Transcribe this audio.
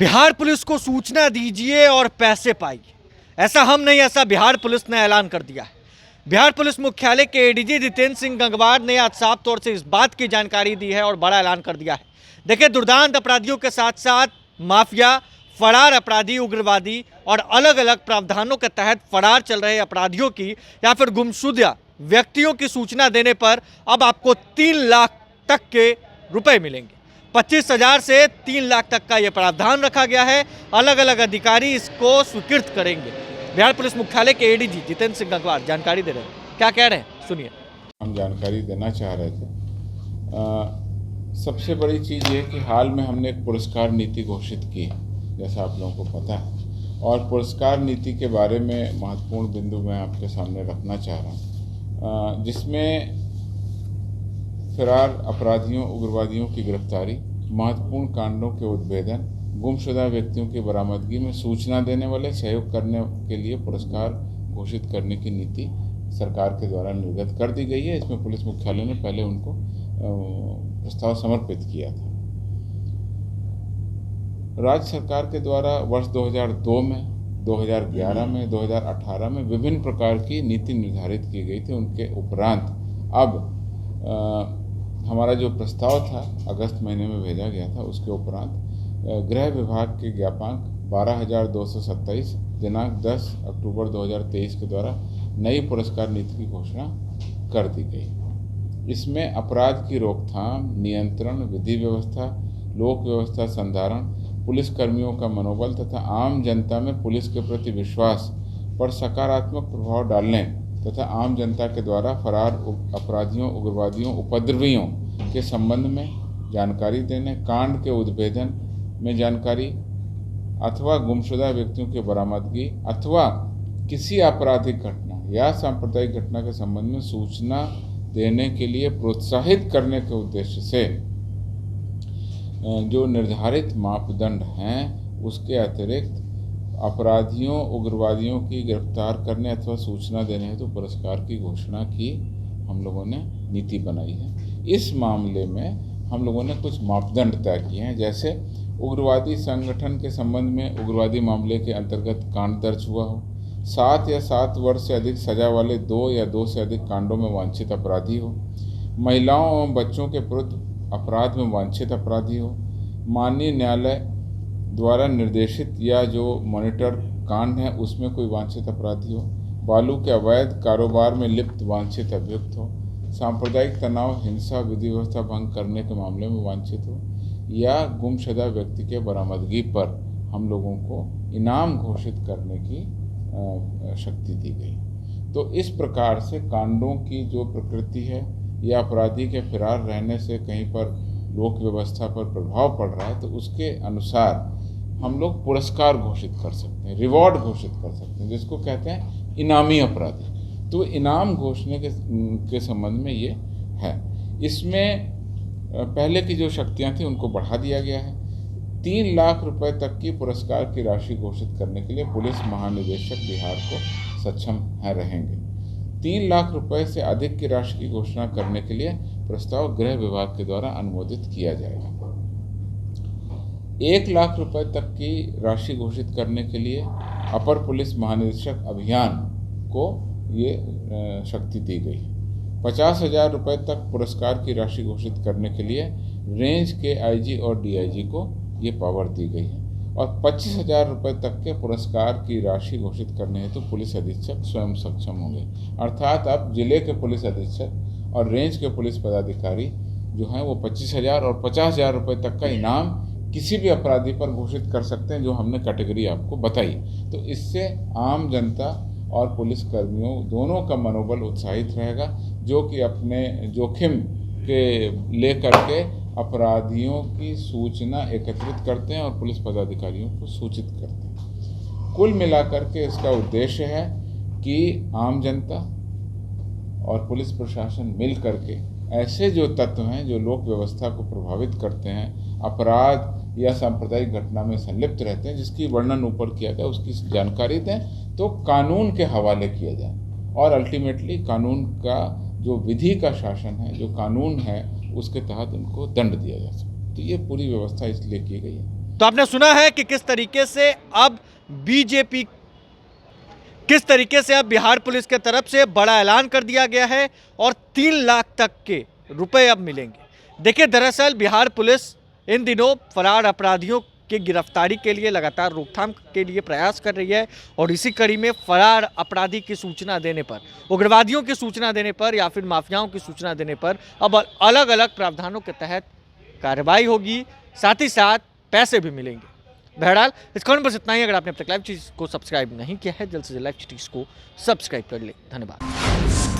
Bihar police को सूचना दीजिए और पैसे पाइए। ऐसा हम नहीं, ऐसा बिहार पुलिस ने ऐलान कर दिया है। बिहार पुलिस मुख्यालय के एडीजी जितेंद्र सिंह गंगवार ने आज साफ तौर से इस बात की जानकारी दी है और बड़ा ऐलान कर दिया है। देखिए, दुर्दांत अपराधियों के साथ साथ माफिया, फरार अपराधी, उग्रवादी और अलग अलग प्रावधानों के तहत फरार चल रहे अपराधियों की या फिर गुमशुदा व्यक्तियों की सूचना देने पर अब आपको 3 लाख तक के रुपए मिलेंगे। 25,000 से 3 लाख तक का यह प्रावधान रखा गया है। अलग अलग अधिकारी इसको स्वीकृत करेंगे। बिहार पुलिस मुख्यालय के एडीजी जितेंद्र सिंह गंगवार जानकारी दे रहे हैं। क्या कह रहे हैं, सुनिए। हम जानकारी देना चाह रहे थे। सबसे बड़ी चीज़ ये कि हाल में हमने एक पुरस्कार नीति घोषित की है, जैसा आप लोगों को पता है, और पुरस्कार नीति के बारे में महत्वपूर्ण बिंदु मैं आपके सामने रखना चाह रहा हूँ, जिसमें फरार अपराधियों, उग्रवादियों की गिरफ्तारी, महत्वपूर्ण कांडों के उद्भेदन, गुमशुदा व्यक्तियों की बरामदगी में सूचना देने वाले सहयोग करने के लिए पुरस्कार घोषित करने की नीति सरकार के द्वारा निर्गत कर दी गई है। इसमें पुलिस मुख्यालय ने पहले उनको प्रस्ताव समर्पित किया था। राज्य सरकार के द्वारा वर्ष 2002 में, 2011 में, 2018 में विभिन्न प्रकार की नीति निर्धारित की गई थी। उनके उपरांत अब हमारा जो प्रस्ताव था अगस्त महीने में भेजा गया था, उसके उपरांत गृह विभाग के ज्ञापांक 12,227 दिनांक 10 अक्टूबर 2023 के द्वारा नई पुरस्कार नीति की घोषणा कर दी गई। इसमें अपराध की रोकथाम, नियंत्रण, विधि व्यवस्था, लोक व्यवस्था संधारण, पुलिस कर्मियों का मनोबल तथा आम जनता में पुलिस के प्रति विश्वास पर सकारात्मक प्रभाव डालने तथा आम जनता के द्वारा फरार अपराधियों, उग्रवादियों, उपद्रवियों के संबंध में जानकारी देने, कांड के उद्भेदन में जानकारी अथवा गुमशुदा व्यक्तियों की बरामदगी अथवा किसी आपराधिक घटना या सांप्रदायिक घटना के संबंध में सूचना देने के लिए प्रोत्साहित करने के उद्देश्य से जो निर्धारित मापदंड हैं, उसके अतिरिक्त अपराधियों, उग्रवादियों की गिरफ्तार करने अथवा सूचना देने हेतु तो पुरस्कार की घोषणा की हम लोगों ने नीति बनाई है। इस मामले में हम लोगों ने कुछ मापदंड तय किए हैं, जैसे उग्रवादी संगठन के संबंध में उग्रवादी मामले के अंतर्गत कांड दर्ज हुआ हो, 7 या 7 वर्ष से अधिक सजा वाले 2 या 2 से अधिक कांडों में वांछित अपराधी हो, महिलाओं एवं बच्चों के विरुद्ध अपराध में वांछित अपराधी हो, माननीय न्यायालय द्वारा निर्देशित या जो मॉनिटर कांड है उसमें कोई वांछित अपराधी हो, बालू के अवैध कारोबार में लिप्त वांछित अभियुक्त हो, सांप्रदायिक तनाव, हिंसा, विधि व्यवस्था भंग करने के मामले में वांछित हो, या गुमशुदा व्यक्ति के बरामदगी पर हम लोगों को इनाम घोषित करने की शक्ति दी गई। तो इस प्रकार से कांडों की जो प्रकृति है या अपराधी के फरार रहने से कहीं पर लोक व्यवस्था पर प्रभाव पड़ रहा है, तो उसके अनुसार हम लोग पुरस्कार घोषित कर सकते हैं, रिवॉर्ड घोषित कर सकते हैं, जिसको कहते हैं इनामी अपराधी। तो इनाम घोषणा के संबंध में ये है। इसमें पहले की जो शक्तियां थी उनको बढ़ा दिया गया है। 3 लाख रुपए तक की पुरस्कार की राशि घोषित करने के लिए पुलिस महानिदेशक बिहार को सक्षम रहेंगे। 3 लाख रुपए से अधिक की राशि की घोषणा करने के लिए प्रस्ताव गृह विभाग के द्वारा अनुमोदित किया जाएगा। 1 लाख रुपए तक की राशि घोषित करने के लिए अपर पुलिस महानिदेशक अभियान को ये शक्ति दी गई है। 50,000 रुपये तक पुरस्कार की राशि घोषित करने के लिए रेंज के आईजी और डीआईजी को ये पावर दी गई है, और 25,000 रुपये तक के पुरस्कार की राशि घोषित करने हेतु पुलिस अधीक्षक स्वयं सक्षम होंगे। अर्थात अब जिले के पुलिस अधीक्षक और रेंज के पुलिस पदाधिकारी जो हैं वो 25,000 और 50,000 रुपये तक का इनाम किसी भी अपराधी पर घोषित कर सकते हैं, जो हमने कैटेगरी आपको बताई। तो इससे आम जनता और पुलिस कर्मियों दोनों का मनोबल उत्साहित रहेगा, जो कि अपने जोखिम के लेकर के अपराधियों की सूचना एकत्रित करते हैं और पुलिस पदाधिकारियों को सूचित करते हैं। कुल मिलाकर के इसका उद्देश्य है कि आम जनता और पुलिस प्रशासन मिल करके ऐसे जो तत्व हैं जो लोक व्यवस्था को प्रभावित करते हैं, अपराध या सांप्रदायिक घटना में संलिप्त रहते हैं, जिसकी वर्णन ऊपर किया गया, उसकी जानकारी दें तो कानून के हवाले किया जाए और अल्टीमेटली कानून का जो विधि का शासन है, जो कानून है, उसके तहत उनको दंड दिया जा सके। तो ये पूरी व्यवस्था इसलिए की गई है। तो आपने सुना है कि किस तरीके से अब बीजेपी, किस तरीके से अब बिहार पुलिस के तरफ से बड़ा ऐलान कर दिया गया है और 3 लाख तक के रुपए अब मिलेंगे। देखिए, दरअसल बिहार पुलिस इन दिनों फरार अपराधियों की गिरफ्तारी के लिए लगातार रोकथाम के लिए प्रयास कर रही है और इसी कड़ी में फरार अपराधी की सूचना देने पर, उग्रवादियों की सूचना देने पर या फिर माफियाओं की सूचना देने पर अब अलग अलग प्रावधानों के तहत कार्रवाई होगी, साथ ही साथ पैसे भी मिलेंगे। बहरहाल इस खबर में बस इतना ही। अगर आपने अब तक लाइव चीज़ को सब्सक्राइब नहीं किया है, जल्द से जल्द लाइव चीज़ को सब्सक्राइब कर ले। धन्यवाद।